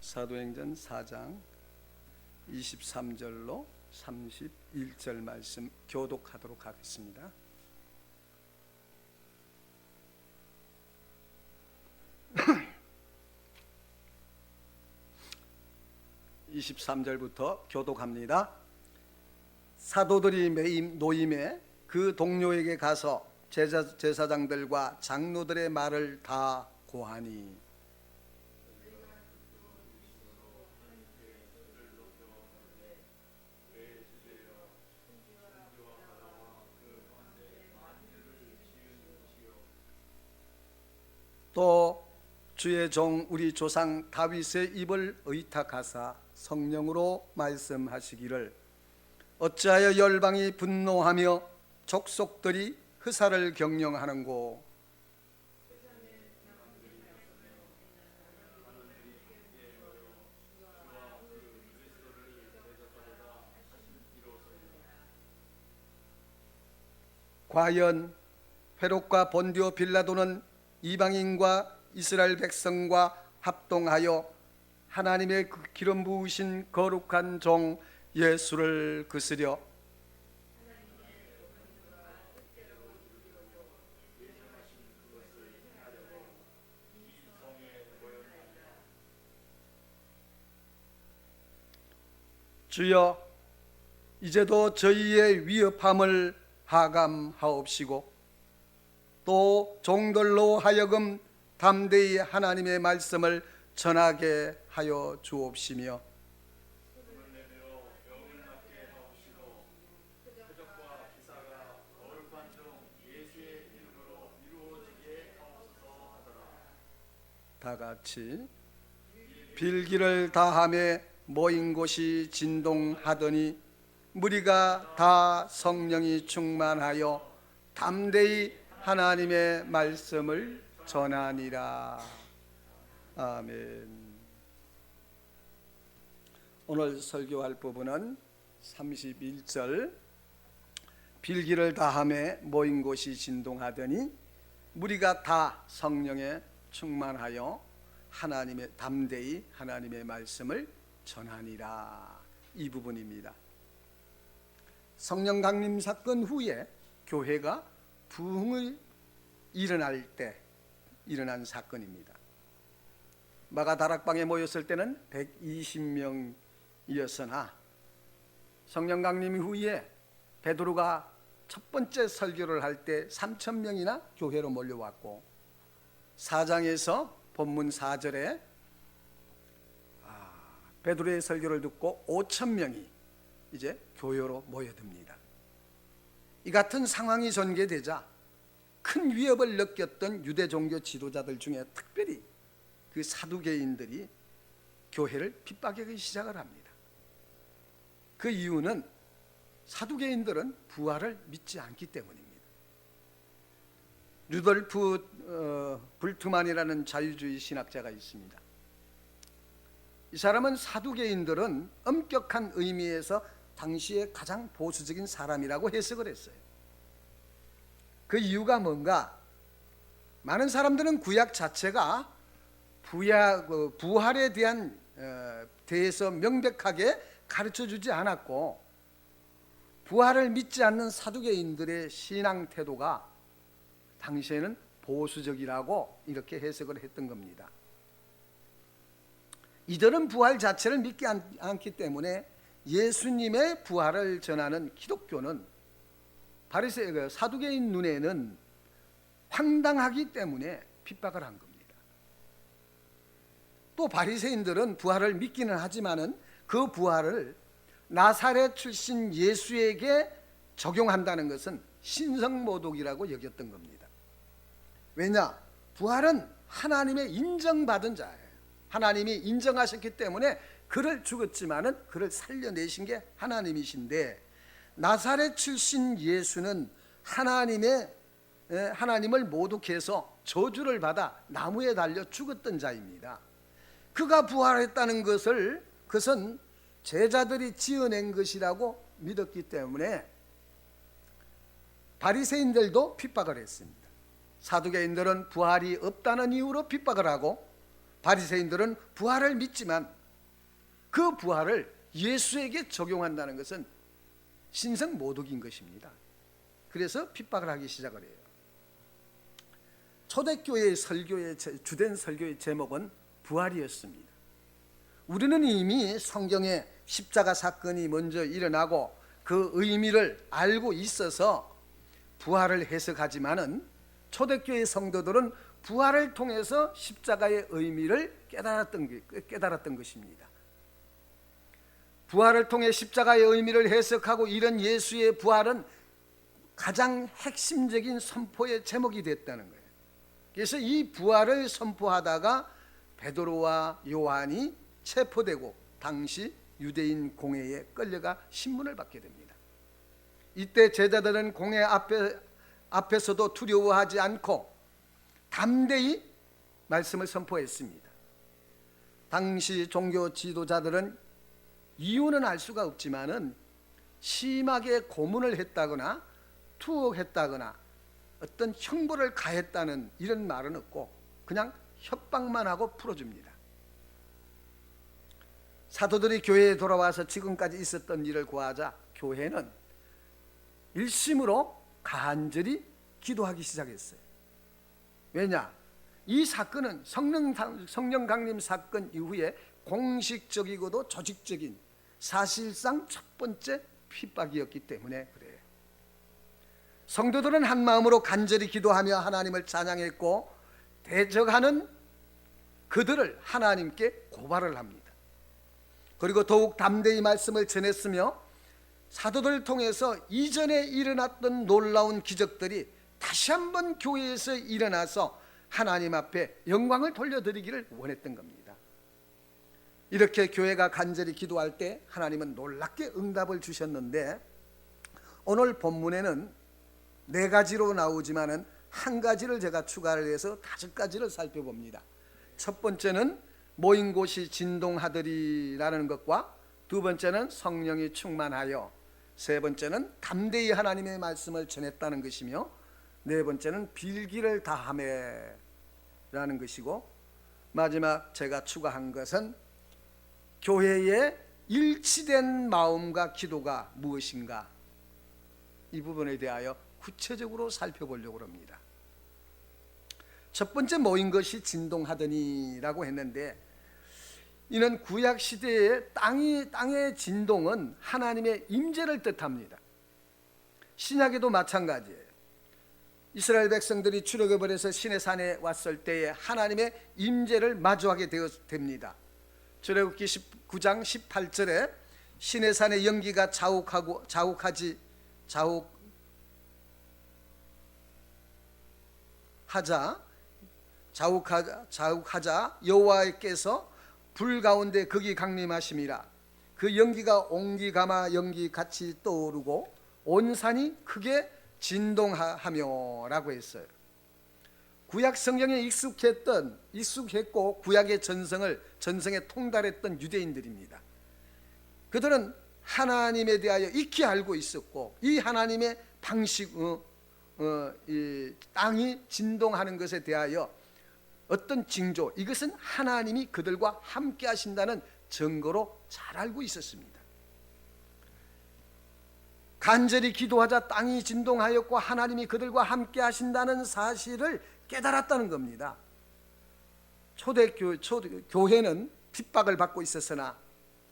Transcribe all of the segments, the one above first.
사도행전 4장 23절로 31절 말씀 교독하도록 하겠습니다. (23절부터) 교독합니다. 사도들이 매임 노임에 그 동료에게 가서 제사장들과 장로들의 말을 다 고하니 또 주의 종 우리 조상 다윗의 입을 의탁하사 성령으로 말씀하시기를 어찌하여 열방이 분노하며 족속들이 흐사를 경영하는고 과연 헤롯과 본디오 빌라도는 이방인과 이스라엘 백성과 합동하여 하나님의 그 기름 부으신 거룩한 종 예수를 거스려 주여 이제도 저희의 위협함을 하감하옵시고 또 종들로 하여금 담대히 하나님의 말씀을 전하게 하여 주옵시며 다같이 빌기를 다하며 모인 곳이 진동하더니 무리가 다 성령이 충만하여 담대히 하나님의 말씀을 전하니라. 아멘. 오늘 설교할 부분은 31절 빌기를 다하며 모인 곳이 진동하더니 무리가 다 성령에 충만하여 담대히 하나님의 말씀을 전하니라. 이 부분입니다. 성령 강림 사건 후에 교회가 부흥을 일어날 때 일어난 사건입니다. 마가 다락방에 모였을 때는 120명이었으나 성령 강림 후에 베드로가 첫 번째 설교를 할 때 3,000명이나 교회로 몰려왔고 4장에서 본문 4절에 베드로의 설교를 듣고 5,000명이 이제 교회로 모여듭니다. 이 같은 상황이 전개되자 큰 위협을 느꼈던 유대 종교 지도자들 중에 특별히 그 사두개인들이 교회를 핍박하기 시작을 합니다. 그 이유는 사두개인들은 부활을 믿지 않기 때문입니다. 루돌프 불트만이라는 자유주의 신학자가 있습니다. 이 사람은 사두개인들은 엄격한 의미에서 당시에 가장 보수적인 사람이라고 해석을 했어요. 그 이유가 뭔가? 많은 사람들은 구약 자체가 부활에 대해서 명백하게 가르쳐주지 않았고 부활을 믿지 않는 사두개인들의 신앙 태도가 당시에는 보수적이라고 이렇게 해석을 했던 겁니다. 이들은 부활 자체를 믿지 않기 때문에 예수님의 부활을 전하는 기독교는 사두개인 눈에는 황당하기 때문에 핍박을 한 겁니다. 또 바리새인들은 부활을 믿기는 하지만은 그 부활을 나사렛 출신 예수에게 적용한다는 것은 신성모독이라고 여겼던 겁니다. 왜냐? 부활은 하나님의 인정받은 자예요. 하나님이 인정하셨기 때문에 그를 죽었지만은 그를 살려내신 게 하나님이신데 나사렛 출신 예수는 하나님을 모독해서 저주를 받아 나무에 달려 죽었던 자입니다. 그가 부활했다는 그것은 제자들이 지어낸 것이라고 믿었기 때문에 바리새인들도 핍박을 했습니다. 사두개인들은 부활이 없다는 이유로 핍박을 하고 바리새인들은 부활을 믿지만 그 부활을 예수에게 적용한다는 것은 신성모독인 것입니다. 그래서 핍박을 하기 시작을 해요. 초대교회의 설교의 주된 설교의 제목은 부활이었습니다. 우리는 이미 성경에 십자가 사건이 먼저 일어나고 그 의미를 알고 있어서 부활을 해석하지만은 초대교회 성도들은 부활을 통해서 십자가의 의미를 깨달았던 것입니다. 부활을 통해 십자가의 의미를 해석하고 이런 예수의 부활은 가장 핵심적인 선포의 제목이 됐다는 거예요. 그래서 이 부활을 선포하다가 베드로와 요한이 체포되고 당시 유대인 공회에 끌려가 신문을 받게 됩니다. 이때 제자들은 공회 앞에서도 두려워하지 않고 담대히 말씀을 선포했습니다. 당시 종교 지도자들은 이유는 알 수가 없지만은 심하게 고문을 했다거나 투옥했다거나 어떤 형벌을 가했다는 이런 말은 없고 그냥 협박만 하고 풀어줍니다. 사도들이 교회에 돌아와서 지금까지 있었던 일을 고하자 교회는 일심으로 간절히 기도하기 시작했어요. 왜냐? 이 사건은 성령 강림 사건 이후에 공식적이고도 조직적인 사실상 첫 번째 핍박이었기 때문에 그래요. 성도들은 한 마음으로 간절히 기도하며 하나님을 찬양했고 대적하는 그들을 하나님께 고발을 합니다. 그리고 더욱 담대히 말씀을 전했으며 사도들을 통해서 이전에 일어났던 놀라운 기적들이 다시 한번 교회에서 일어나서 하나님 앞에 영광을 돌려드리기를 원했던 겁니다. 이렇게 교회가 간절히 기도할 때 하나님은 놀랍게 응답을 주셨는데 오늘 본문에는 4가지로 나오지만은 한 가지를 제가 추가를 해서 5가지를 살펴봅니다. 첫 번째는 모인 곳이 진동하더리라는 것과 두 번째는 성령이 충만하여, 세 번째는 담대히 하나님의 말씀을 전했다는 것이며 네 번째는 빌기를 다하매라는 것이고 마지막 제가 추가한 것은 교회의 일치된 마음과 기도가 무엇인가, 이 부분에 대하여 구체적으로 살펴보려고 합니다. 첫 번째 모인 것이 진동하더니라고 했는데 이는 구약 시대의 땅의 진동은 하나님의 임재를 뜻합니다. 신약에도 마찬가지예요. 이스라엘 백성들이 출애굽을 해서 시내산에 왔을 때에 하나님의 임재를 마주하게 됩니다. 출애굽기 19장 18절에 시내산의 연기가 자욱하자 여호와께서 불 가운데 극이 강림하심이라. 그 연기가 옹기가마 연기 같이 떠오르고 온 산이 크게 진동하며라고 했어요. 구약 성경에 익숙했고 구약의 전성에 통달했던 유대인들입니다. 그들은 하나님에 대하여 익히 알고 있었고 이 하나님의 방식, 이 땅이 진동하는 것에 대하여 어떤 징조, 이것은 하나님이 그들과 함께 하신다는 증거로 잘 알고 있었습니다. 간절히 기도하자 땅이 진동하였고 하나님이 그들과 함께 하신다는 사실을 깨달았다는 겁니다. 교회는 핍박을 받고 있었으나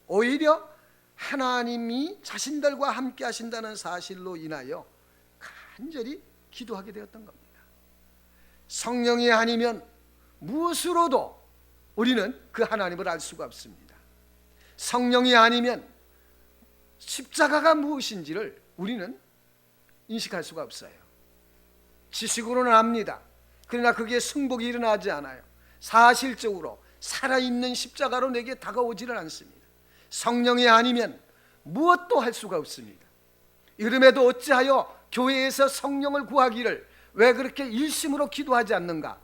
오히려 하나님이 자신들과 함께 하신다는 사실로 인하여 간절히 기도하게 되었던 겁니다. 성령이 아니면 무엇으로도 우리는 그 하나님을 알 수가 없습니다. 성령이 아니면 십자가가 무엇인지를 우리는 인식할 수가 없어요. 지식으로는 압니다. 그러나 그게 승복이 일어나지 않아요. 사실적으로 살아있는 십자가로 내게 다가오지는 않습니다. 성령이 아니면 무엇도 할 수가 없습니다. 이름에도 어찌하여 교회에서 성령을 구하기를 왜 그렇게 일심으로 기도하지 않는가?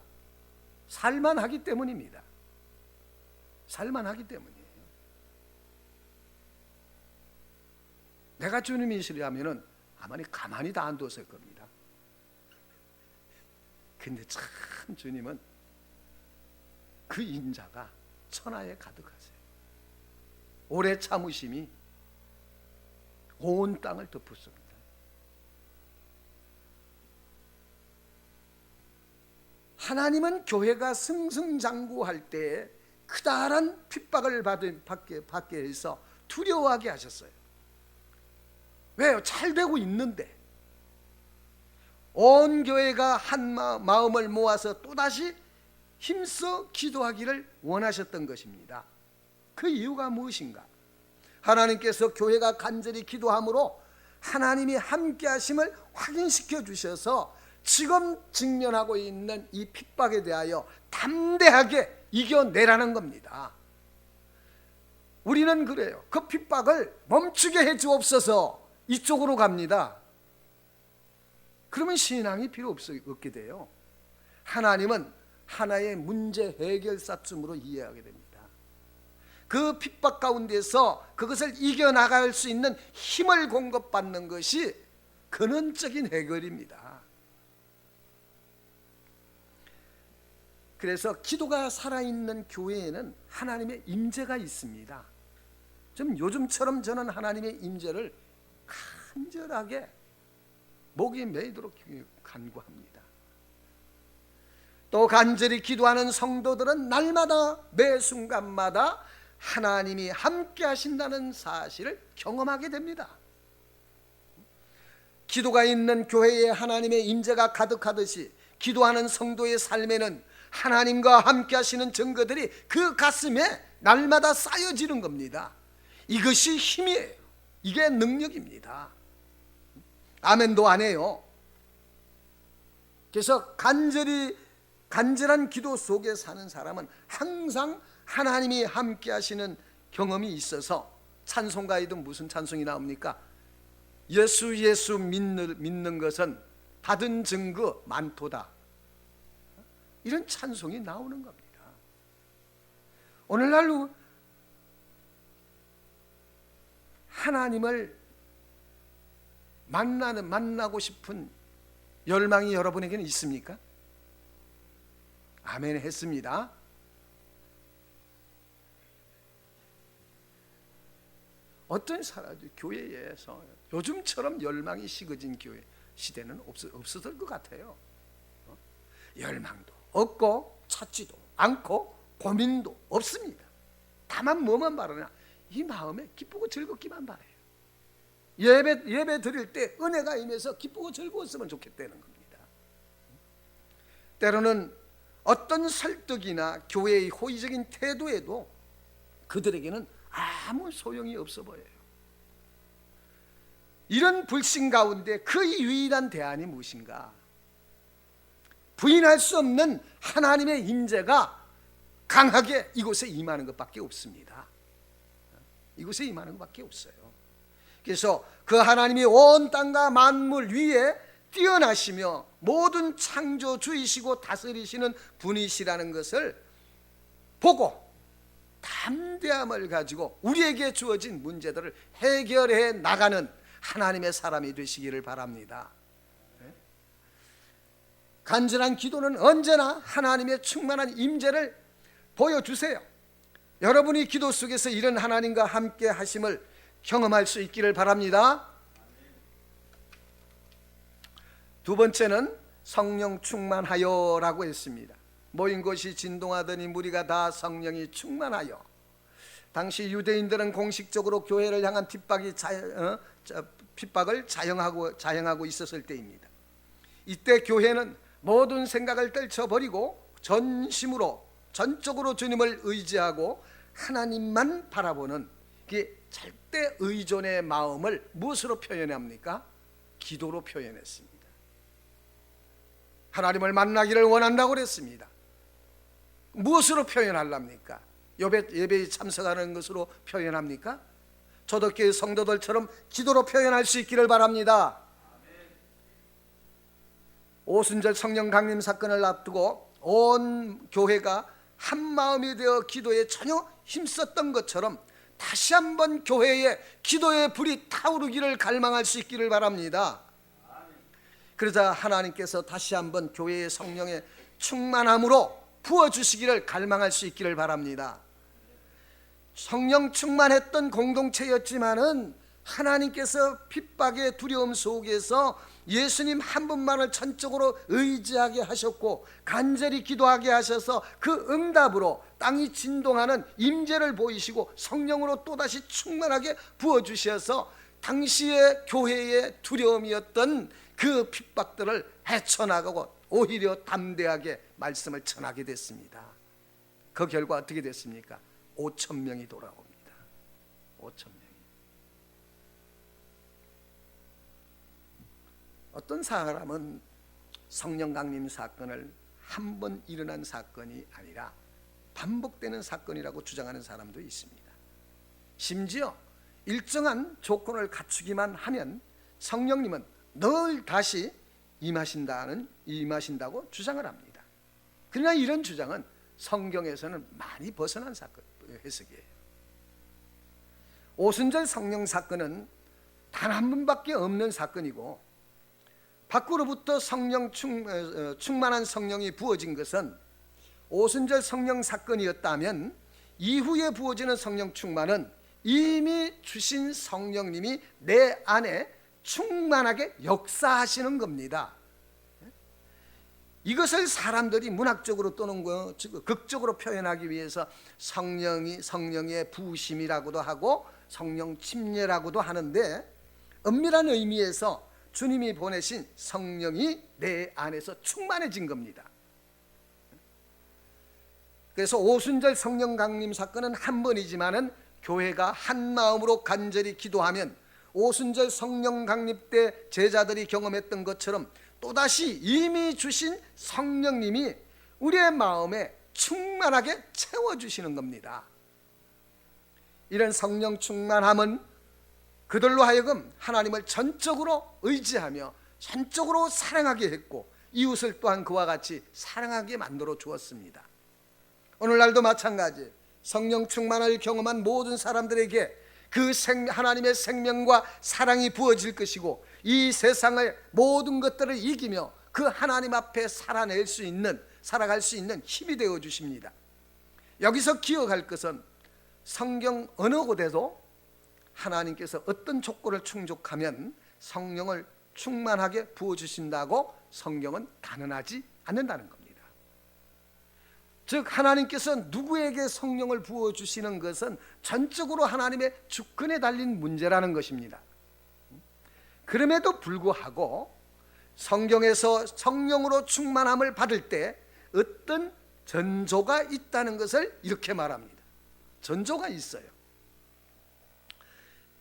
살만하기 때문입니다. 살만하기 때문이에요. 내가 주님이시라면은 아마니 가만히 다 안 뒀을 겁니다. 근데 참 주님은 그 인자가 천하에 가득하세요. 오래 참으심이 온 땅을 덮었습니다. 하나님은 교회가 승승장구할 때에 크다란 핍박을 받게 해서 두려워하게 하셨어요. 왜요? 잘 되고 있는데. 온 교회가 한 마음을 모아서 또다시 힘써 기도하기를 원하셨던 것입니다. 그 이유가 무엇인가? 하나님께서 교회가 간절히 기도함으로 하나님이 함께 하심을 확인시켜 주셔서 지금 직면하고 있는 이 핍박에 대하여 담대하게 이겨내라는 겁니다. 우리는 그래요. 그 핍박을 멈추게 해 주옵소서 이쪽으로 갑니다. 그러면 신앙이 필요 없게 돼요. 하나님은 하나의 문제 해결사쯤으로 이해하게 됩니다. 그 핍박 가운데서 그것을 이겨나갈 수 있는 힘을 공급받는 것이 근원적인 해결입니다. 그래서 기도가 살아있는 교회에는 하나님의 임재가 있습니다. 좀 요즘처럼 저는 하나님의 임재를 간절하게 목이 메이도록 간구합니다. 또 간절히 기도하는 성도들은 날마다 매 순간마다 하나님이 함께 하신다는 사실을 경험하게 됩니다. 기도가 있는 교회에 하나님의 임재가 가득하듯이 기도하는 성도의 삶에는 하나님과 함께 하시는 증거들이 그 가슴에 날마다 쌓여지는 겁니다. 이것이 힘이에요. 이게 능력입니다. 아멘도 안 해요. 그래서 간절한 기도 속에 사는 사람은 항상 하나님이 함께 하시는 경험이 있어서 찬송가에도 무슨 찬송이 나옵니까? 예수 믿는 것은 받은 증거 많도다. 이런 찬송이 나오는 겁니다. 오늘날 하나님을 만나고 싶은 열망이 여러분에게는 있습니까? 아멘 했습니다. 어떤 사람들 교회에서 요즘처럼 열망이 식어진 교회 시대는 없었을 것 같아요. 열망도 없고 찾지도 않고 고민도 없습니다. 다만 뭐만 바라냐? 이 마음에 기쁘고 즐겁기만 바라요. 예배 드릴 때 은혜가 임해서 기쁘고 즐거웠으면 좋겠다는 겁니다. 때로는 어떤 설득이나 교회의 호의적인 태도에도 그들에게는 아무 소용이 없어 보여요. 이런 불신 가운데 그 유일한 대안이 무엇인가? 부인할 수 없는 하나님의 임재가 강하게 이곳에 임하는 것밖에 없습니다. 이곳에 임하는 것밖에 없어요. 그래서 그 하나님이 온 땅과 만물 위에 뛰어나시며 모든 창조주이시고 다스리시는 분이시라는 것을 보고 담대함을 가지고 우리에게 주어진 문제들을 해결해 나가는 하나님의 사람이 되시기를 바랍니다. 간절한 기도는 언제나 하나님의 충만한 임재를 보여주세요. 여러분이 기도 속에서 이런 하나님과 함께 하심을 경험할 수 있기를 바랍니다. 두 번째는 성령 충만하여라고 했습니다. 모인 곳이 진동하더니 무리가 다 성령이 충만하여. 당시 유대인들은 공식적으로 교회를 향한 핍박을 자행하고 있었을 때입니다. 이때 교회는 모든 생각을 떨쳐버리고 전적으로 주님을 의지하고 하나님만 바라보는 절대 의존의 마음을 무엇으로 표현합니까? 기도로 표현했습니다. 하나님을 만나기를 원한다고 그랬습니다. 무엇으로 표현하랍니까? 예배에 참석하는 것으로 표현합니까? 초대교회 성도들처럼 기도로 표현할 수 있기를 바랍니다. 오순절 성령 강림 사건을 앞두고 온 교회가 한 마음이 되어 기도에 전혀 힘썼던 것처럼 다시 한번 교회에 기도의 불이 타오르기를 갈망할 수 있기를 바랍니다. 그러자 하나님께서 다시 한번 교회의 성령의 충만함으로 부어주시기를 갈망할 수 있기를 바랍니다. 성령 충만했던 공동체였지만은 하나님께서 핍박의 두려움 속에서 예수님 한 분만을 전적으로 의지하게 하셨고 간절히 기도하게 하셔서 그 응답으로 땅이 진동하는 임재를 보이시고 성령으로 또다시 충만하게 부어주셔서 당시의 교회의 두려움이었던 그 핍박들을 헤쳐나가고 오히려 담대하게 말씀을 전하게 됐습니다. 그 결과 어떻게 됐습니까? 5천 명이 돌아옵니다. 5천 명이. 어떤 사람은 성령 강림 사건을 한 번 일어난 사건이 아니라 반복되는 사건이라고 주장하는 사람도 있습니다. 심지어 일정한 조건을 갖추기만 하면 성령님은 늘 다시 임하신다고 주장을 합니다. 그러나 이런 주장은 성경에서는 많이 벗어난 해석이에요. 오순절 성령 사건은 단 한 번밖에 없는 사건이고 밖으로부터 충만한 성령이 부어진 것은 오순절 성령 사건이었다면 이후에 부어지는 성령 충만은 이미 주신 성령님이 내 안에 충만하게 역사하시는 겁니다. 이것을 사람들이 문학적으로 또는 극적으로 표현하기 위해서 성령의 부으심이라고도 하고 성령 침례라고도 하는데 엄밀한 의미에서 주님이 보내신 성령이 내 안에서 충만해진 겁니다. 그래서 오순절 성령 강림 사건은 한 번이지만은 교회가 한 마음으로 간절히 기도하면 오순절 성령 강림 때 제자들이 경험했던 것처럼 또다시 이미 주신 성령님이 우리의 마음에 충만하게 채워주시는 겁니다. 이런 성령 충만함은 그들로 하여금 하나님을 전적으로 의지하며 전적으로 사랑하게 했고 이웃을 또한 그와 같이 사랑하게 만들어 주었습니다. 오늘날도 마찬가지 성령 충만을 경험한 모든 사람들에게 그 하나님의 생명과 사랑이 부어질 것이고 이 세상의 모든 것들을 이기며 그 하나님 앞에 살아갈 수 있는 힘이 되어 주십니다. 여기서 기억할 것은 성경 어느 곳에도 하나님께서 어떤 조건을 충족하면 성령을 충만하게 부어주신다고 성경은 단언하지 않는다는 겁니다. 즉 하나님께서 누구에게 성령을 부어주시는 것은 전적으로 하나님의 주권에 달린 문제라는 것입니다. 그럼에도 불구하고 성경에서 성령으로 충만함을 받을 때 어떤 전조가 있다는 것을 이렇게 말합니다. 전조가 있어요.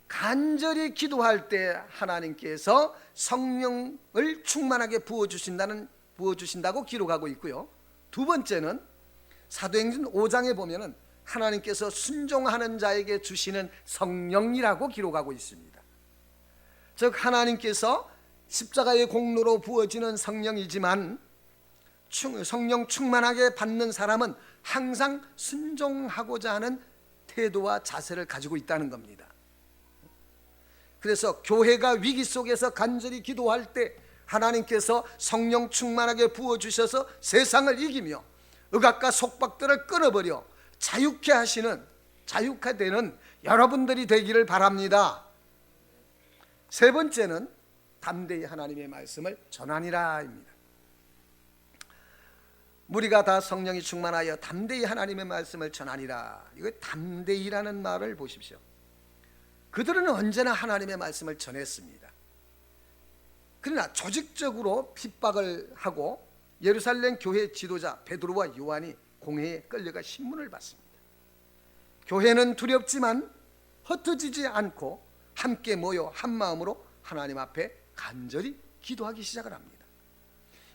간절히 기도할 때 하나님께서 성령을 충만하게 부어주신다고 기록하고 있고요. 두 번째는 사도행전 5장에 보면은 하나님께서 순종하는 자에게 주시는 성령이라고 기록하고 있습니다. 즉 하나님께서 십자가의 공로로 부어지는 성령이지만 성령 충만하게 받는 사람은 항상 순종하고자 하는 태도와 자세를 가지고 있다는 겁니다. 그래서 교회가 위기 속에서 간절히 기도할 때 하나님께서 성령 충만하게 부어주셔서 세상을 이기며 억압과 속박들을 끊어버려 자유케 되는 여러분들이 되기를 바랍니다. 세 번째는 담대히 하나님의 말씀을 전하니라입니다. 무리가 다 성령이 충만하여 담대히 하나님의 말씀을 전하니라. 이거 담대히라는 말을 보십시오. 그들은 언제나 하나님의 말씀을 전했습니다. 그러나 조직적으로 핍박을 하고 예루살렘 교회 지도자 베드로와 요한이 공회에 끌려가 신문을 받습니다. 교회는 두렵지만 흩어지지 않고 함께 모여 한 마음으로 하나님 앞에 간절히 기도하기 시작을 합니다.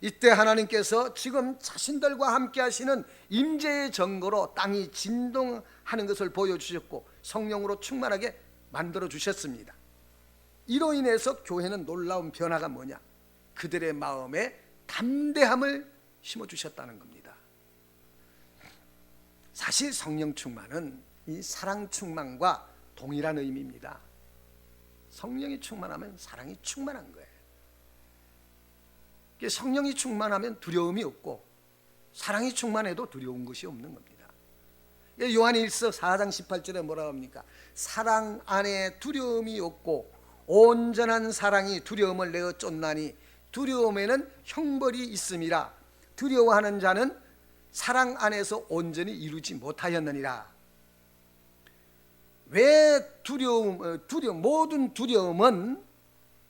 이때 하나님께서 지금 자신들과 함께 하시는 임재의 증거로 땅이 진동하는 것을 보여주셨고 성령으로 충만하게 만들어 주셨습니다. 이로 인해서 교회는 놀라운 변화가 뭐냐? 그들의 마음에 담대함을 심어주셨다는 겁니다. 사실 성령 충만은 이 사랑 충만과 동일한 의미입니다. 성령이 충만하면 사랑이 충만한 거예요. 성령이 충만하면 두려움이 없고 사랑이 충만해도 두려운 것이 없는 겁니다. 요한일서 4장 18절에 뭐라고 합니까? 사랑 안에 두려움이 없고 온전한 사랑이 두려움을 내어 쫓나니 두려움에는 형벌이 있음이라. 두려워하는 자는 사랑 안에서 온전히 이루지 못하였느니라. 왜 모든 두려움은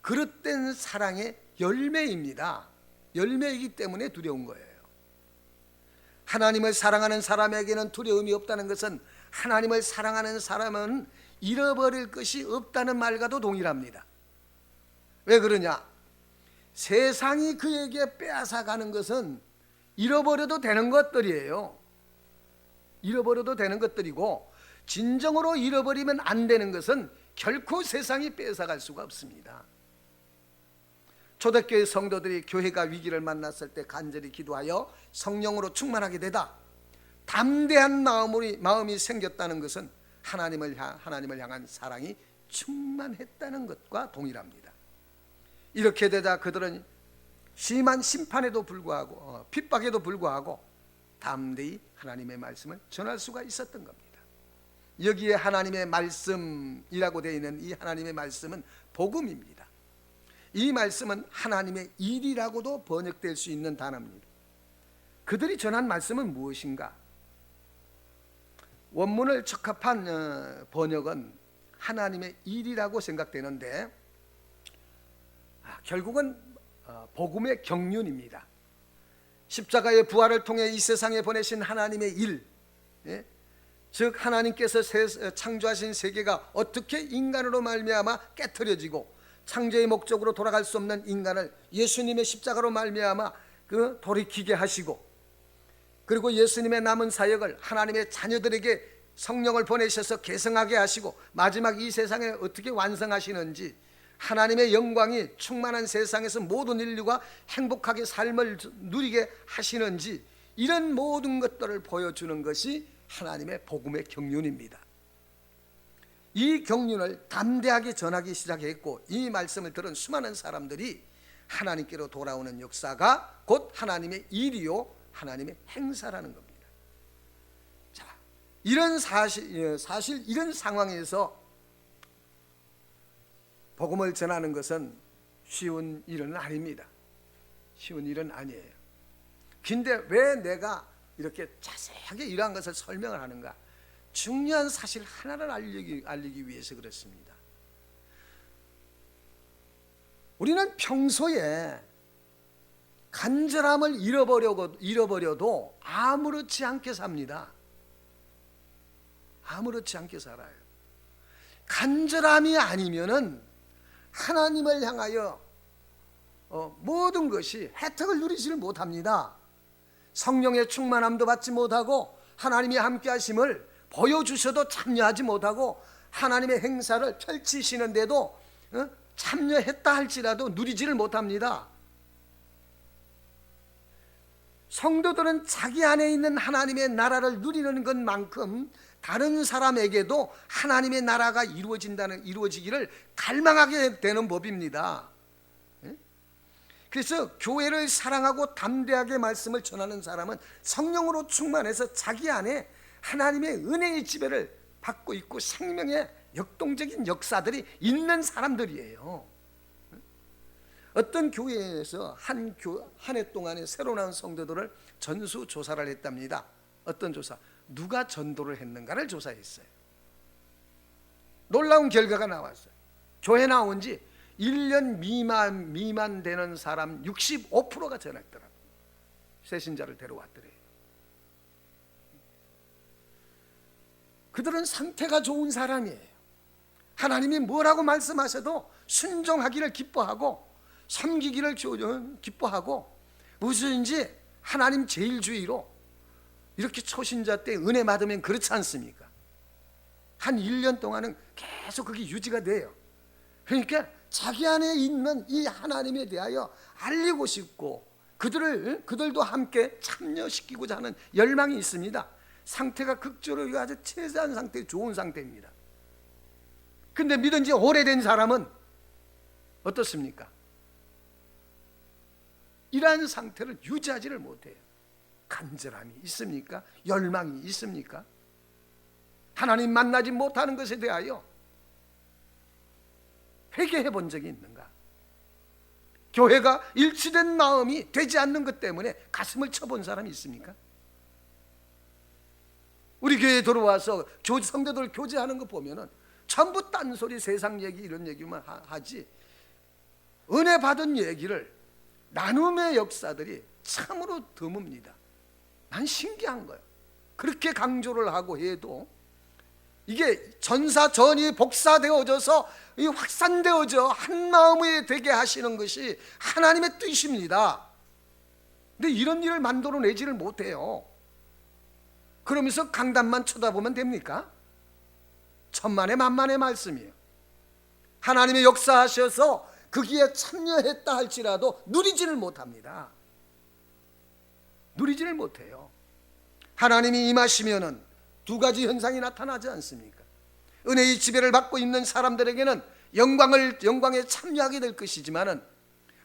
그릇된 사랑의 열매입니다. 열매이기 때문에 두려운 거예요. 하나님을 사랑하는 사람에게는 두려움이 없다는 것은 하나님을 사랑하는 사람은 잃어버릴 것이 없다는 말과도 동일합니다. 왜 그러냐? 세상이 그에게 빼앗아가는 것은 잃어버려도 되는 것들이에요. 잃어버려도 되는 것들이고, 진정으로 잃어버리면 안 되는 것은 결코 세상이 빼앗아갈 수가 없습니다. 초대교회 성도들이 교회가 위기를 만났을 때 간절히 기도하여 성령으로 충만하게 되다 담대한 마음이 생겼다는 것은 하나님을 향한 사랑이 충만했다는 것과 동일합니다. 이렇게 되자 그들은 심한 심판에도 불구하고 핍박에도 불구하고 담대히 하나님의 말씀을 전할 수가 있었던 겁니다. 여기에 하나님의 말씀이라고 되어 있는 이 하나님의 말씀은 복음입니다. 이 말씀은 하나님의 일이라고도 번역될 수 있는 단어입니다. 그들이 전한 말씀은 무엇인가? 원문을 적합한 번역은 하나님의 일이라고 생각되는데 결국은 복음의 경륜입니다. 십자가의 부활을 통해 이 세상에 보내신 하나님의 일, 즉 하나님께서 창조하신 세계가 어떻게 인간으로 말미암아 깨트려지고 창조의 목적으로 돌아갈 수 없는 인간을 예수님의 십자가로 말미암아 돌이키게 하시고, 그리고 예수님의 남은 사역을 하나님의 자녀들에게 성령을 보내셔서 계승하게 하시고 마지막 이 세상에 어떻게 완성하시는지, 하나님의 영광이 충만한 세상에서 모든 인류가 행복하게 삶을 누리게 하시는지, 이런 모든 것들을 보여주는 것이 하나님의 복음의 경륜입니다. 이 경륜을 담대하게 전하기 시작했고, 이 말씀을 들은 수많은 사람들이 하나님께로 돌아오는 역사가 곧 하나님의 일이요 하나님의 행사라는 겁니다. 자, 이런 사실 이런 상황에서 복음을 전하는 것은 쉬운 일은 아닙니다. 쉬운 일은 아니에요. 근데 왜 내가 이렇게 자세하게 이러한 것을 설명을 하는가? 중요한 사실 하나를 알리기 위해서 그렇습니다. 우리는 평소에 간절함을 잃어버려도 아무렇지 않게 삽니다. 아무렇지 않게 살아요. 간절함이 아니면은 하나님을 향하여 모든 것이 혜택을 누리지를 못합니다. 성령의 충만함도 받지 못하고 하나님이 함께 하심을 보여주셔도 참여하지 못하고 하나님의 행사를 펼치시는데도 참여했다 할지라도 누리지를 못합니다. 성도들은 자기 안에 있는 하나님의 나라를 누리는 것만큼 다른 사람에게도 하나님의 나라가 이루어지기를 갈망하게 되는 법입니다. 그래서 교회를 사랑하고 담대하게 말씀을 전하는 사람은 성령으로 충만해서 자기 안에 하나님의 은혜의 지배를 받고 있고 생명의 역동적인 역사들이 있는 사람들이에요. 어떤 교회에서 한 해 동안에 새로 나온 성도들을 전수조사를 했답니다. 어떤 조사? 누가 전도를 했는가를 조사했어요. 놀라운 결과가 나왔어요. 교회 나온 지 1년 미만 되는 사람 65%가 전했더라고요. 새신자를 데려왔더래요. 그들은 상태가 좋은 사람이에요. 하나님이 뭐라고 말씀하셔도 순종하기를 기뻐하고 섬기기를 기뻐하고 무엇인지 하나님 제일주의로 이렇게 초신자 때 은혜 받으면 그렇지 않습니까? 한 1년 동안은 계속 그게 유지가 돼요. 그러니까 자기 안에 있는 이 하나님에 대하여 알리고 싶고 그들도 함께 참여시키고자 하는 열망이 있습니다. 상태가 극적으로 아주 최대한 상태, 좋은 상태입니다. 근데 믿은 지 오래된 사람은 어떻습니까? 이러한 상태를 유지하지를 못해요. 간절함이 있습니까? 열망이 있습니까? 하나님 만나지 못하는 것에 대하여 회개해 본 적이 있는가? 교회가 일치된 마음이 되지 않는 것 때문에 가슴을 쳐본 사람이 있습니까? 우리 교회에 들어와서 성도들 교제하는 거 보면은 전부 딴소리, 세상 얘기, 이런 얘기만 하지, 은혜 받은 얘기를, 나눔의 역사들이 참으로 드뭅니다. 난 신기한 거예요. 그렇게 강조를 하고 해도 이게 전사전이 복사되어져서 확산되어져 한 마음이 되게 하시는 것이 하나님의 뜻입니다. 근데 이런 일을 만들어내지를 못해요. 그러면서 강단만 쳐다보면 됩니까? 천만의 만만의 말씀이에요. 하나님의 역사하셔서 거기에 참여했다 할지라도 누리지를 못합니다. 누리지를 못해요. 하나님이 임하시면은 두 가지 현상이 나타나지 않습니까? 은혜의 지배를 받고 있는 사람들에게는 영광에 참여하게 될 것이지만은,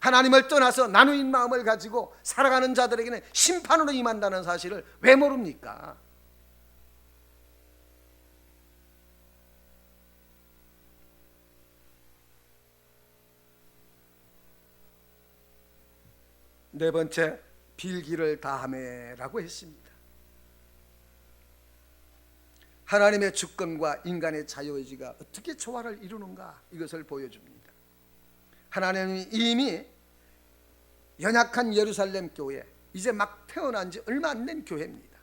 하나님을 떠나서 나누인 마음을 가지고 살아가는 자들에게는 심판으로 임한다는 사실을 왜 모릅니까? 네 번째, 빌기를 다하매라고 했습니다. 하나님의 주권과 인간의 자유의지가 어떻게 조화를 이루는가, 이것을 보여줍니다. 하나님이 이미 연약한 예루살렘 교회, 이제 막 태어난 지 얼마 안 된 교회입니다.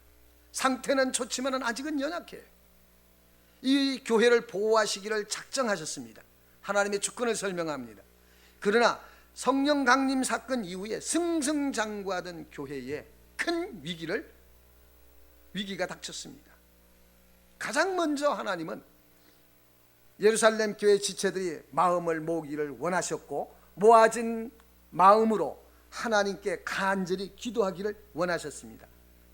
상태는 좋지만 아직은 연약해요. 이 교회를 보호하시기를 작정하셨습니다. 하나님의 주권을 설명합니다. 그러나 성령 강림 사건 이후에 승승장구하던 교회에 큰 위기가 닥쳤습니다. 가장 먼저 하나님은 예루살렘 교회 지체들이 마음을 모으기를 원하셨고, 모아진 마음으로 하나님께 간절히 기도하기를 원하셨습니다.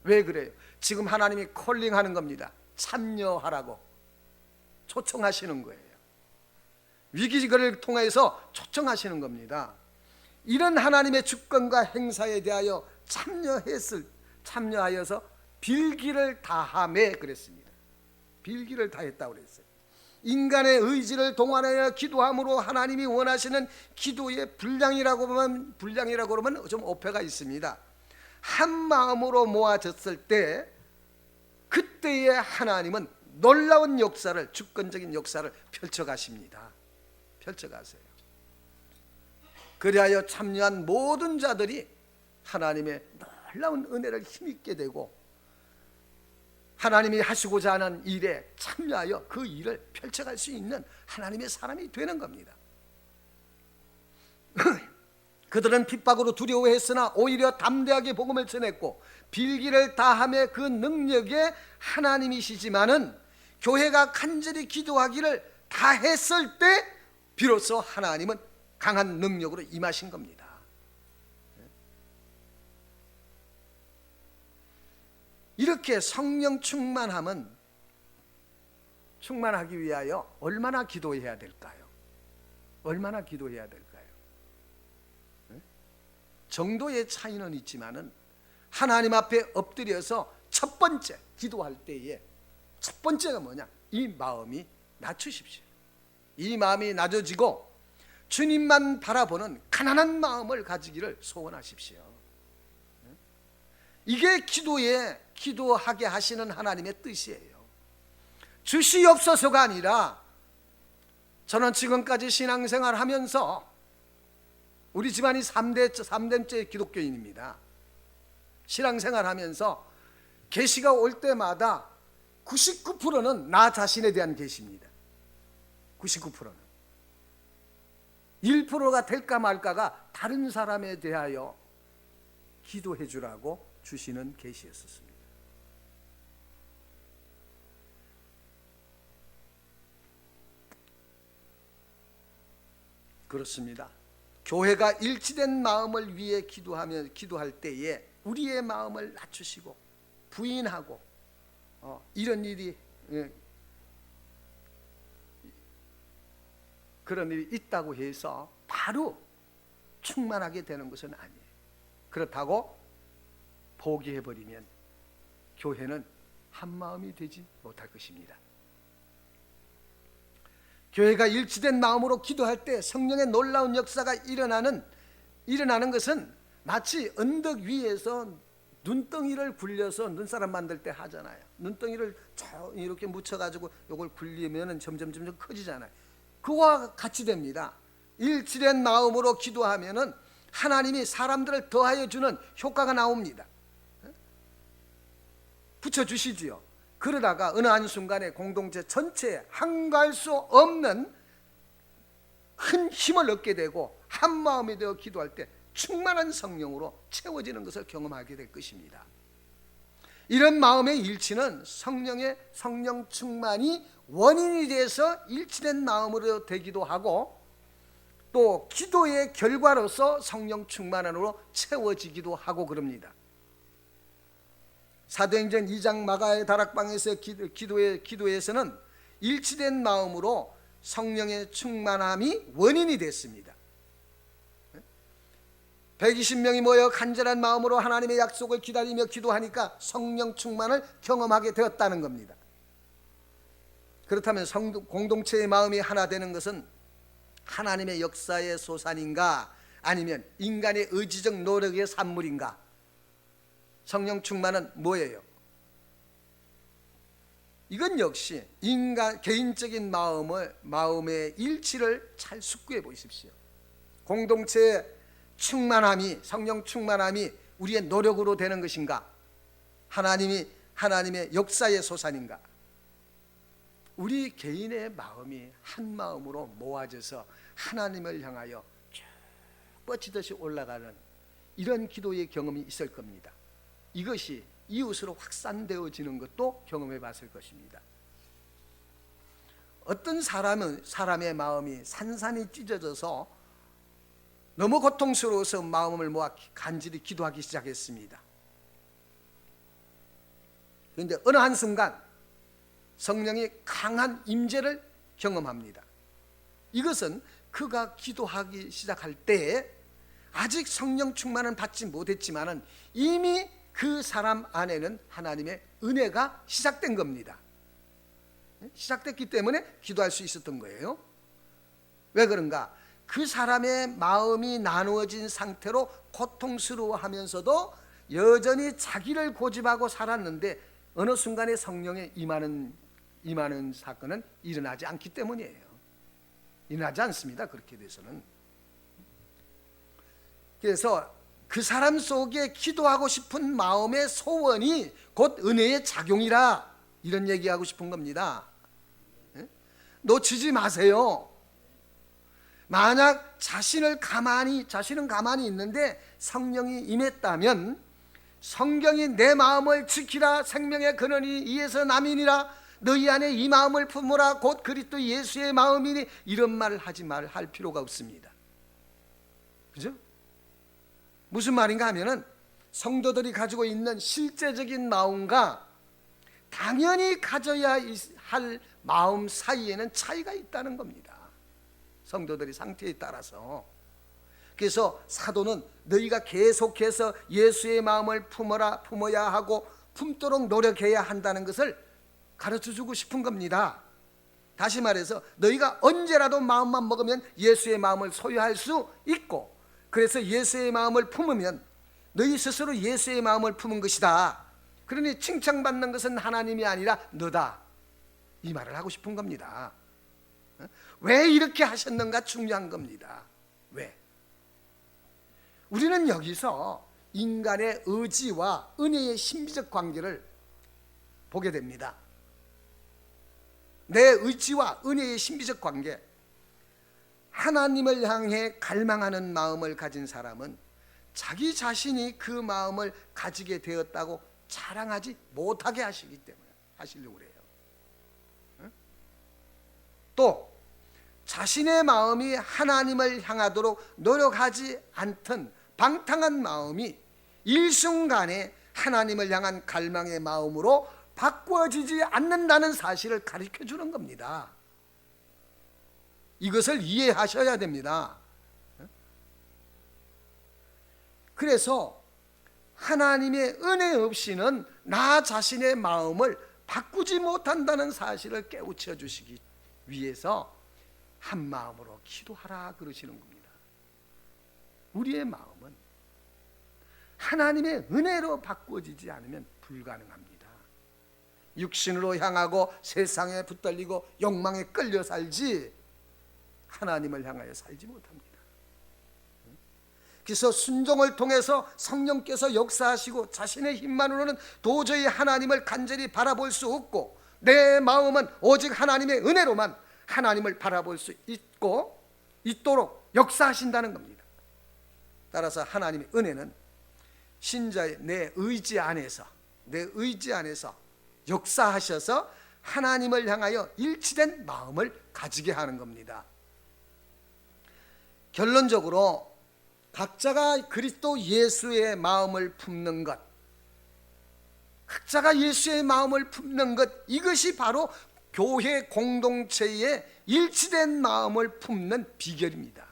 왜 그래요? 지금 하나님이 콜링하는 겁니다. 참여하라고 초청하시는 거예요. 위기를 통해서 초청하시는 겁니다. 이런 하나님의 주권과 행사에 대하여 참여하여서 빌기를 다하매 그랬습니다. 빌기를 다했다고 그랬어요. 인간의 의지를 동원하여 기도함으로 하나님이 원하시는 기도의 분량이라고 그러면 좀 오해가 있습니다. 한 마음으로 모아졌을 때, 그때에 하나님은 놀라운 역사를, 주권적인 역사를 펼쳐가십니다. 펼쳐가세요. 그리하여 참여한 모든 자들이 하나님의 놀라운 은혜를 힘입게 되고, 하나님이 하시고자 하는 일에 참여하여 그 일을 펼쳐갈 수 있는 하나님의 사람이 되는 겁니다. 그들은 핍박으로 두려워했으나 오히려 담대하게 복음을 전했고, 빌기를 다함의 그 능력에 하나님이시지만은 교회가 간절히 기도하기를 다했을 때 비로소 하나님은 강한 능력으로 임하신 겁니다. 이렇게 성령 충만하기 위하여 얼마나 기도해야 될까요? 얼마나 기도해야 될까요? 정도의 차이는 있지만은 하나님 앞에 엎드려서 첫 번째 기도할 때에 첫 번째가 뭐냐? 이 마음이 낮추십시오. 이 마음이 낮아지고 주님만 바라보는 가난한 마음을 가지기를 소원하십시오. 이게 기도하게 하시는 하나님의 뜻이에요. 주시옵소서가 아니라, 저는 지금까지 신앙생활 하면서 우리 집안이 3대째 기독교인입니다. 신앙생활 하면서 계시가 올 때마다 99%는 나 자신에 대한 계시입니다. 99%는 1%가 될까 말까가 다른 사람에 대하여 기도해 주라고 주시는 계시였었습니다. 그렇습니다. 교회가 일치된 마음을 위해 기도할 때에 우리의 마음을 낮추시고 부인하고 이런 일이 그런 일이 있다고 해서 바로 충만하게 되는 것은 아니에요. 그렇다고 포기해버리면 교회는 한 마음이 되지 못할 것입니다. 교회가 일치된 마음으로 기도할 때 성령의 놀라운 역사가 일어나는 것은 마치 언덕 위에서 눈덩이를 굴려서 눈사람 만들 때 하잖아요. 눈덩이를 이렇게 묻혀가지고 이걸 굴리면 점점 커지잖아요. 그와 같이 됩니다. 일치된 마음으로 기도하면은 하나님이 사람들을 더하여 주는 효과가 나옵니다. 붙여주시지요. 그러다가 어느 한순간에 공동체 전체에 한가할 수 없는 큰 힘을 얻게 되고 한 마음이 되어 기도할 때 충만한 성령으로 채워지는 것을 경험하게 될 것입니다. 이런 마음의 일치는 성령 충만이 원인이 돼서 일치된 마음으로 되기도 하고, 또 기도의 결과로서 성령 충만으로 채워지기도 하고 그럽니다. 사도행전 2장 마가의 다락방에서 기도에서는 일치된 마음으로 성령의 충만함이 원인이 됐습니다. 120명이 모여 간절한 마음으로 하나님의 약속을 기다리며 기도하니까 성령 충만을 경험하게 되었다는 겁니다. 그렇다면 공동체의 마음이 하나 되는 것은 하나님의 역사의 소산인가, 아니면 인간의 의지적 노력의 산물인가? 성령 충만은 뭐예요? 이건 역시 개인적인 마음의 일치를 잘 숙고해 보십시오. 공동체의 성령 충만함이 우리의 노력으로 되는 것인가? 하나님의 역사의 소산인가? 우리 개인의 마음이 한 마음으로 모아져서 하나님을 향하여 쭉 뻗치듯이 올라가는 이런 기도의 경험이 있을 겁니다. 이것이 이웃으로 확산되어지는 것도 경험해 봤을 것입니다. 어떤 사람의 마음이 산산이 찢어져서 너무 고통스러워서 마음을 모아 간절히 기도하기 시작했습니다. 그런데 어느 한순간 성령이 강한 임재를 경험합니다. 이것은 그가 기도하기 시작할 때 아직 성령 충만은 받지 못했지만은 이미 그 사람 안에는 하나님의 은혜가 시작된 겁니다. 시작됐기 때문에 기도할 수 있었던 거예요. 왜 그런가? 그 사람의 마음이 나누어진 상태로 고통스러워하면서도 여전히 자기를 고집하고 살았는데 어느 순간에 성령에 임하는 사건은 일어나지 않기 때문이에요. 일어나지 않습니다. 그렇게 돼서는. 그래서 그 사람 속에 기도하고 싶은 마음의 소원이 곧 은혜의 작용이라, 이런 얘기하고 싶은 겁니다. 놓치지 마세요. 만약 자신은 가만히 있는데 성령이 임했다면, 성경이 내 마음을 지키라, 생명의 근원이 이에서 남이니라, 너희 안에 이 마음을 품으라, 곧 그리스도 예수의 마음이니, 이런 말을 할 필요가 없습니다. 그죠? 무슨 말인가 하면은 성도들이 가지고 있는 실제적인 마음과 당연히 가져야 할 마음 사이에는 차이가 있다는 겁니다. 성도들의 상태에 따라서. 그래서 사도는 너희가 계속해서 예수의 마음을 품어야 하고 품도록 노력해야 한다는 것을 가르쳐주고 싶은 겁니다. 다시 말해서 너희가 언제라도 마음만 먹으면 예수의 마음을 소유할 수 있고, 그래서 예수의 마음을 품으면 너희 스스로 예수의 마음을 품은 것이다. 그러니 칭찬받는 것은 하나님이 아니라 너다. 이 말을 하고 싶은 겁니다. 왜 이렇게 하셨는가 중요한 겁니다. 왜? 우리는 여기서 인간의 의지와 은혜의 신비적 관계를 보게 됩니다. 내 의지와 은혜의 신비적 관계, 하나님을 향해 갈망하는 마음을 가진 사람은 자기 자신이 그 마음을 가지게 되었다고 자랑하지 못하게 하시기 때문에 하시려고 그래요. 또 자신의 마음이 하나님을 향하도록 노력하지 않던 방탕한 마음이 일순간에 하나님을 향한 갈망의 마음으로 바꿔지지 않는다는 사실을 가르쳐 주는 겁니다. 이것을 이해하셔야 됩니다. 그래서 하나님의 은혜 없이는 나 자신의 마음을 바꾸지 못한다는 사실을 깨우쳐 주시기 위해서 한 마음으로 기도하라 그러시는 겁니다. 우리의 마음은 하나님의 은혜로 바꾸어지지 않으면 불가능합니다. 육신으로 향하고 세상에 붙들리고 욕망에 끌려 살지 하나님을 향하여 살지 못합니다. 그래서 순종을 통해서 성령께서 역사하시고 자신의 힘만으로는 도저히 하나님을 간절히 바라볼 수 없고, 내 마음은 오직 하나님의 은혜로만 하나님을 바라볼 수 있도록 역사하신다는 겁니다. 따라서 하나님의 은혜는 신자의 내 의지 안에서 역사하셔서 하나님을 향하여 일치된 마음을 가지게 하는 겁니다. 결론적으로 각자가 그리스도 예수의 마음을 품는 것, 각자가 예수의 마음을 품는 것, 이것이 바로 교회 공동체의 일치된 마음을 품는 비결입니다.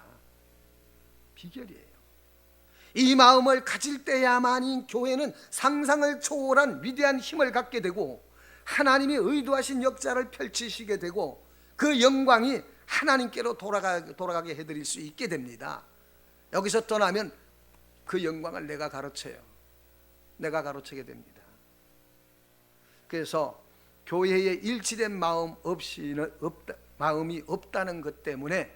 비결이에요. 이 마음을 가질 때야만이 교회는 상상을 초월한 위대한 힘을 갖게 되고 하나님이 의도하신 역사를 펼치시게 되고 그 영광이 하나님께로 돌아가게 해드릴 수 있게 됩니다. 여기서 떠나면 그 영광을 내가 가로채게 됩니다. 그래서 교회에 일치된 마음이 없다는 것 때문에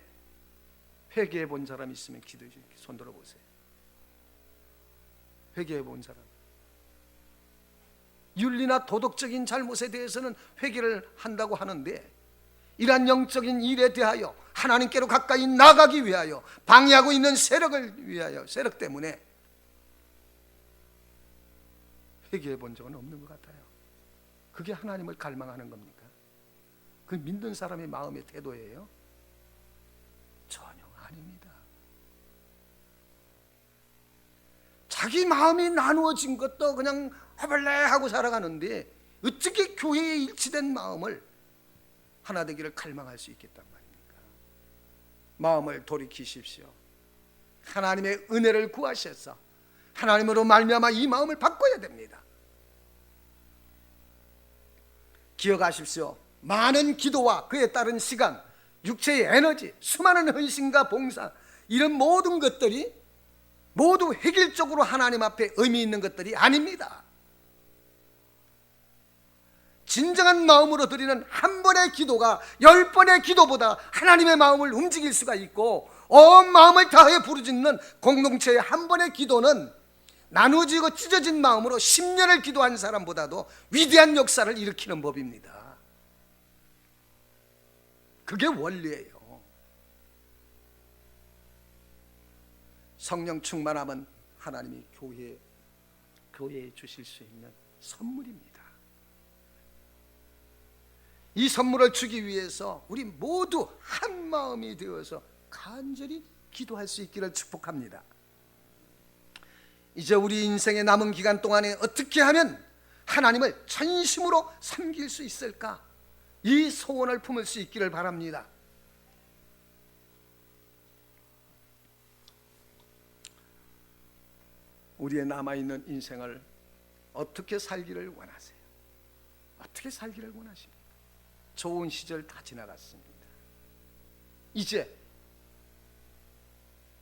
회개해 본 사람 있으면 기도해 주세요. 손 들어보세요. 회개해 본 사람, 윤리나 도덕적인 잘못에 대해서는 회개를 한다고 하는데 이러한 영적인 일에 대하여 하나님께로 가까이 나가기 위하여 방해하고 있는 세력을 위하여, 세력 때문에 회개해 본 적은 없는 것 같아요. 그게 하나님을 갈망하는 겁니까? 그 믿는 사람의 마음의 태도예요? 전혀 아닙니다. 자기 마음이 나누어진 것도 그냥 허벌레 하고 살아가는데 어떻게 교회에 일치된 마음을 하나 되기를 갈망할 수 있겠단 말입니까? 마음을 돌이키십시오. 하나님의 은혜를 구하셔서 하나님으로 말미암아 이 마음을 바꿔야 됩니다. 기억하십시오. 많은 기도와 그에 따른 시간, 육체의 에너지, 수많은 헌신과 봉사, 이런 모든 것들이 모두 획일적으로 하나님 앞에 의미 있는 것들이 아닙니다. 진정한 마음으로 드리는 한 번의 기도가 10번의 기도보다 하나님의 마음을 움직일 수가 있고, 온 마음을 다해 부르짖는 공동체의 한 번의 기도는 나누어지고 찢어진 마음으로 10년을 기도한 사람보다도 위대한 역사를 일으키는 법입니다. 그게 원리예요. 성령 충만함은 하나님이 교회에 주실 수 있는 선물입니다. 이 선물을 주기 위해서 우리 모두 한 마음이 되어서 간절히 기도할 수 있기를 축복합니다. 이제 우리 인생의 남은 기간 동안에 어떻게 하면 하나님을 전심으로 섬길 수 있을까? 이 소원을 품을 수 있기를 바랍니다. 우리의 남아있는 인생을 어떻게 살기를 원하세요? 어떻게 살기를 원하십니까? 좋은 시절 다 지나갔습니다. 이제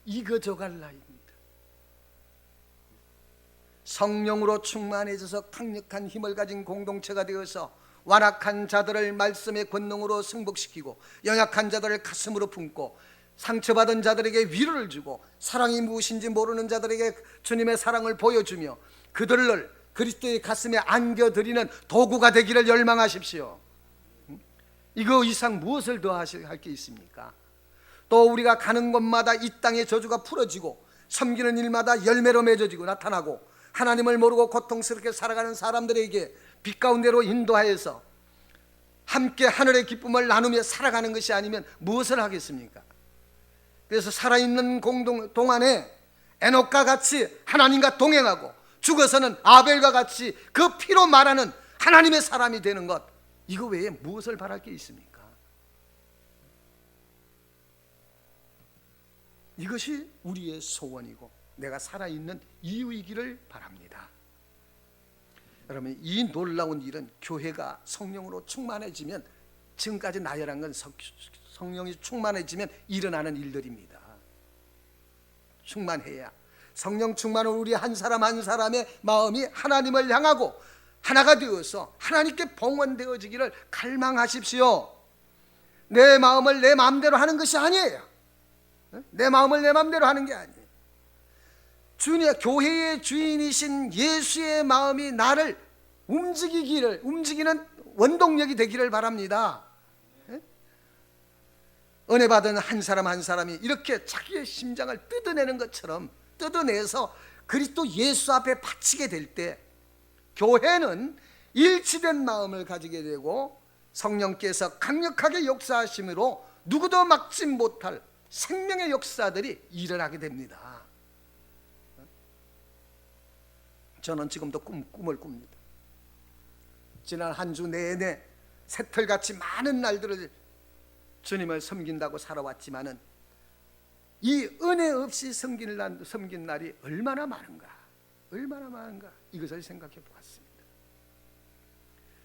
익어져갈 나이입니다. 성령으로 충만해져서 강력한 힘을 가진 공동체가 되어서 완악한 자들을 말씀의 권능으로 승복시키고 연약한 자들을 가슴으로 품고 상처받은 자들에게 위로를 주고 사랑이 무엇인지 모르는 자들에게 주님의 사랑을 보여주며 그들을 그리스도의 가슴에 안겨드리는 도구가 되기를 열망하십시오. 이거 이상 무엇을 더 할 게 있습니까? 또 우리가 가는 곳마다 이 땅의 저주가 풀어지고 섬기는 일마다 열매로 맺어지고 나타나고 하나님을 모르고 고통스럽게 살아가는 사람들에게 빛 가운데로 인도하여서 함께 하늘의 기쁨을 나누며 살아가는 것이 아니면 무엇을 하겠습니까? 그래서 살아있는 동안에 에녹과 같이 하나님과 동행하고 죽어서는 아벨과 같이 그 피로 말하는 하나님의 사람이 되는 것, 이거 외에 무엇을 바랄 게 있습니까? 이것이 우리의 소원이고 내가 살아있는 이유이기를 바랍니다. 여러분, 이 놀라운 일은 교회가 성령으로 충만해지면 지금까지 나열한 건 성령이 충만해지면 일어나는 일들입니다. 충만해야, 성령 충만은 우리 한 사람 한 사람의 마음이 하나님을 향하고 하나가 되어서 하나님께 봉헌되어지기를 갈망하십시오. 내 마음을 내 마음대로 하는 것이 아니에요. 내 마음을 내 마음대로 하는 게 아니에요. 교회의 주인이신 예수의 마음이 나를 움직이는 원동력이 되기를 바랍니다. 은혜 받은 한 사람 한 사람이 이렇게 자기의 심장을 뜯어내는 것처럼 뜯어내서 그리스도 예수 앞에 바치게 될 때 교회는 일치된 마음을 가지게 되고 성령께서 강력하게 역사하심으로 누구도 막지 못할 생명의 역사들이 일어나게 됩니다. 저는 지금도 꿈을 꿉니다. 지난 한 주 내내 새털같이 많은 날들을 주님을 섬긴다고 살아왔지만은 이 은혜 없이 섬긴 날이 얼마나 많은가 이것을 생각해 보았습니다.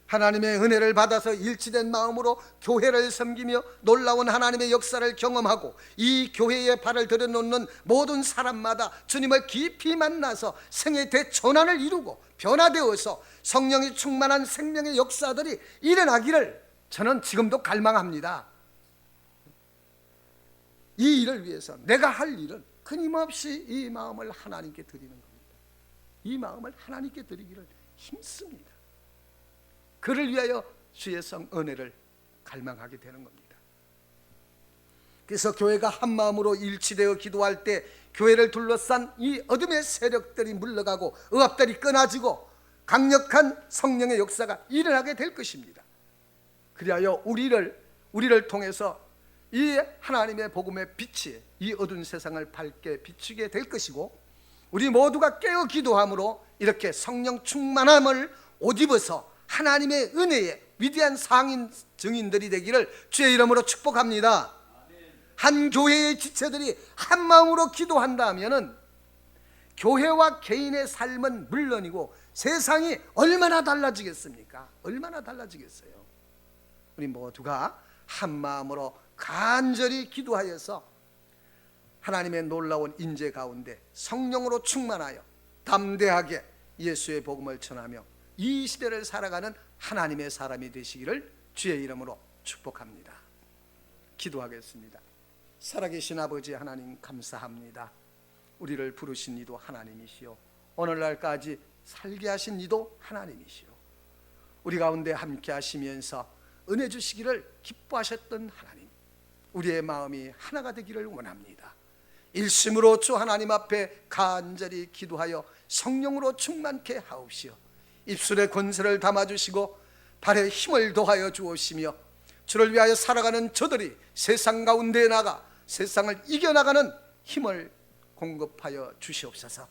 하나님의 은혜를 받아서 일치된 마음으로 교회를 섬기며 놀라운 하나님의 역사를 경험하고 이 교회에 발을 들여놓는 모든 사람마다 주님을 깊이 만나서 생의 대전환을 이루고 변화되어서 성령이 충만한 생명의 역사들이 일어나기를 저는 지금도 갈망합니다. 이 일을 위해서 내가 할 일은 끊임없이 이 마음을 하나님께 드리는 겁니다. 이 마음을 하나님께 드리기를 힘씁니다. 그를 위하여 주의 성 은혜를 갈망하게 되는 겁니다. 그래서 교회가 한 마음으로 일치되어 기도할 때 교회를 둘러싼 이 어둠의 세력들이 물러가고 억압들이 끊어지고 강력한 성령의 역사가 일어나게 될 것입니다. 그리하여 우리를 통해서 이 하나님의 복음의 빛이 이 어두운 세상을 밝게 비추게 될 것이고 우리 모두가 깨어 기도함으로 이렇게 성령 충만함을 옷 입어서 하나님의 은혜의 위대한 상인 증인들이 되기를 주의 이름으로 축복합니다. 한 교회의 지체들이 한 마음으로 기도한다면은 교회와 개인의 삶은 물론이고 세상이 얼마나 달라지겠습니까? 얼마나 달라지겠어요? 우리 모두가 한 마음으로 간절히 기도하여서 하나님의 놀라운 인재 가운데 성령으로 충만하여 담대하게 예수의 복음을 전하며 이 시대를 살아가는 하나님의 사람이 되시기를 주의 이름으로 축복합니다. 기도하겠습니다. 살아계신 아버지 하나님 감사합니다. 우리를 부르신 이도 하나님이시요 오늘날까지 살게 하신 이도 하나님이시요 우리 가운데 함께 하시면서 은혜 주시기를 기뻐하셨던 하나님, 우리의 마음이 하나가 되기를 원합니다. 일심으로 주 하나님 앞에 간절히 기도하여 성령으로 충만케 하옵시오. 입술에 권세를 담아주시고 발에 힘을 더하여 주옵시며 주를 위하여 살아가는 저들이 세상 가운데에 나가 세상을 이겨나가는 힘을 공급하여 주시옵소서.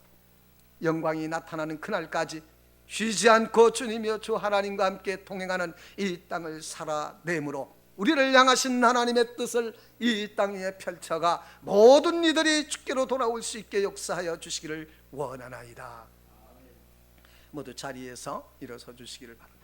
영광이 나타나는 그날까지 쉬지 않고 주님이여 주 하나님과 함께 동행하는 이 땅을 살아내므로 우리를 향하신 하나님의 뜻을 이 땅에 펼쳐가 모든 이들이 주께로 돌아올 수 있게 역사하여 주시기를 원하나이다. 모두 자리에서 일어서 주시기를 바랍니다.